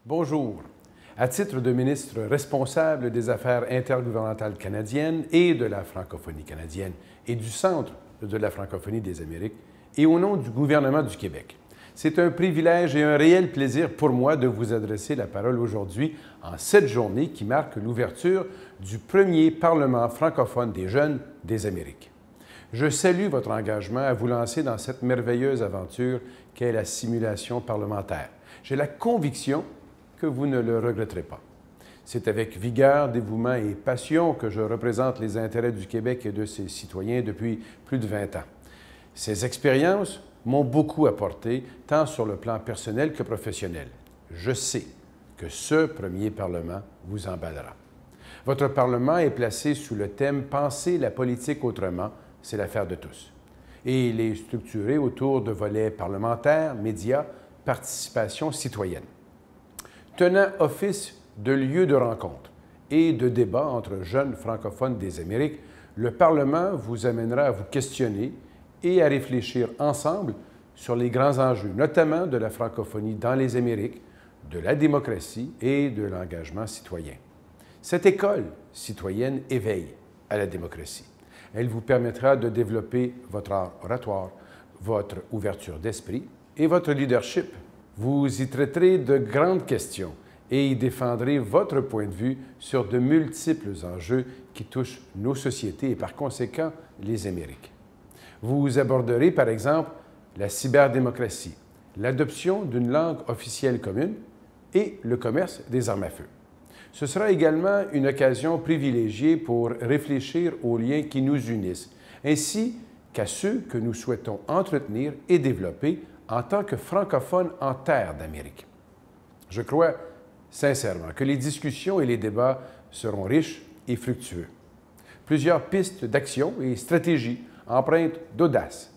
Bonjour. À titre de ministre responsable des Affaires intergouvernementales canadiennes et de la francophonie canadienne et du Centre de la francophonie des Amériques, et au nom du gouvernement du Québec, c'est un privilège et un réel plaisir pour moi de vous adresser la parole aujourd'hui en cette journée qui marque l'ouverture du premier Parlement francophone des jeunes des Amériques. Je salue votre engagement à vous lancer dans cette merveilleuse aventure qu'est la simulation parlementaire. J'ai la conviction que vous ne le regretterez pas. C'est avec vigueur, dévouement et passion que je représente les intérêts du Québec et de ses citoyens depuis plus de 20 ans. Ces expériences m'ont beaucoup apporté, tant sur le plan personnel que professionnel. Je sais que ce premier Parlement vous emballera. Votre Parlement est placé sous le thème « Penser la politique autrement, c'est l'affaire de tous ». Et il est structuré autour de volets parlementaires, médias, participation citoyenne. Tenant office de lieu de rencontre et de débat entre jeunes francophones des Amériques, le Parlement vous amènera à vous questionner et à réfléchir ensemble sur les grands enjeux, notamment de la francophonie dans les Amériques, de la démocratie et de l'engagement citoyen. Cette école citoyenne éveille à la démocratie. Elle vous permettra de développer votre art oratoire, votre ouverture d'esprit et votre leadership. Vous y traiterez de grandes questions et y défendrez votre point de vue sur de multiples enjeux qui touchent nos sociétés et par conséquent les Amériques. Vous aborderez par exemple la cyberdémocratie, l'adoption d'une langue officielle commune et le commerce des armes à feu. Ce sera également une occasion privilégiée pour réfléchir aux liens qui nous unissent, ainsi qu'à ceux que nous souhaitons entretenir et développer en tant que francophones en terre d'Amérique. Je crois sincèrement que les discussions et les débats seront riches et fructueux. Plusieurs pistes d'action et stratégies empreintes d'audace,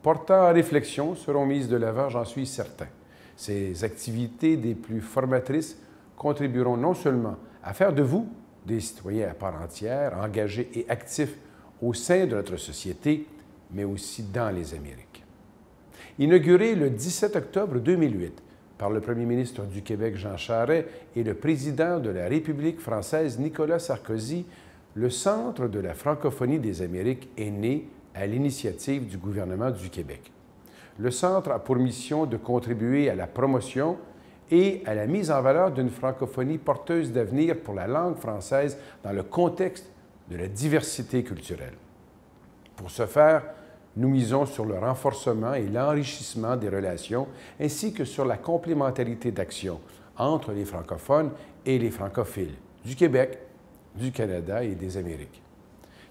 portant à réflexion, seront mises de l'avant, j'en suis certain. Ces activités des plus formatrices contribueront non seulement à faire de vous des citoyens à part entière, engagés et actifs au sein de notre société, mais aussi dans les Amériques. Inauguré le 17 octobre 2008 par le premier ministre du Québec, Jean Charest, et le président de la République française, Nicolas Sarkozy, le Centre de la francophonie des Amériques est né à l'initiative du gouvernement du Québec. Le Centre a pour mission de contribuer à la promotion et à la mise en valeur d'une francophonie porteuse d'avenir pour la langue française dans le contexte de la diversité culturelle. Pour ce faire, nous misons sur le renforcement et l'enrichissement des relations, ainsi que sur la complémentarité d'action entre les francophones et les francophiles du Québec, du Canada et des Amériques.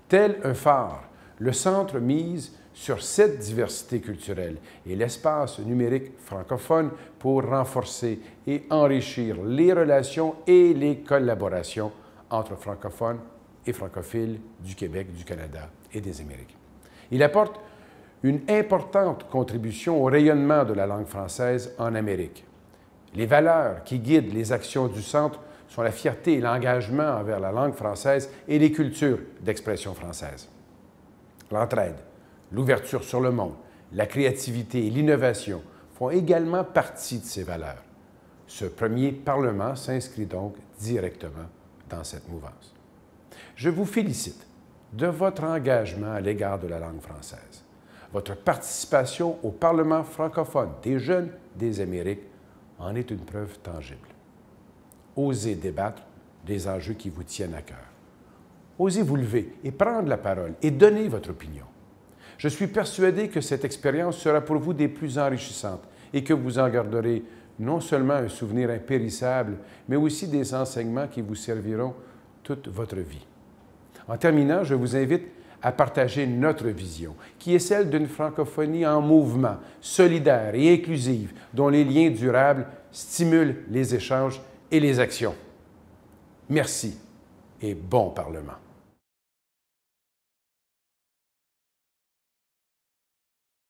Tel un phare, le Centre mise sur cette diversité culturelle et l'espace numérique francophone pour renforcer et enrichir les relations et les collaborations entre francophones et francophiles du Québec, du Canada et des Amériques. Il apporte une importante contribution au rayonnement de la langue française en Amérique. Les valeurs qui guident les actions du Centre sont la fierté et l'engagement envers la langue française et les cultures d'expression française. L'entraide, l'ouverture sur le monde, la créativité et l'innovation font également partie de ces valeurs. Ce premier Parlement s'inscrit donc directement dans cette mouvance. Je vous félicite de votre engagement à l'égard de la langue française. Votre participation au Parlement francophone des jeunes des Amériques en est une preuve tangible. Osez débattre des enjeux qui vous tiennent à cœur. Osez vous lever et prendre la parole et donner votre opinion. Je suis persuadé que cette expérience sera pour vous des plus enrichissantes et que vous en garderez non seulement un souvenir impérissable, mais aussi des enseignements qui vous serviront toute votre vie. En terminant, je vous invite à partager notre vision, qui est celle d'une francophonie en mouvement, solidaire et inclusive, dont les liens durables stimulent les échanges et les actions. Merci et bon Parlement.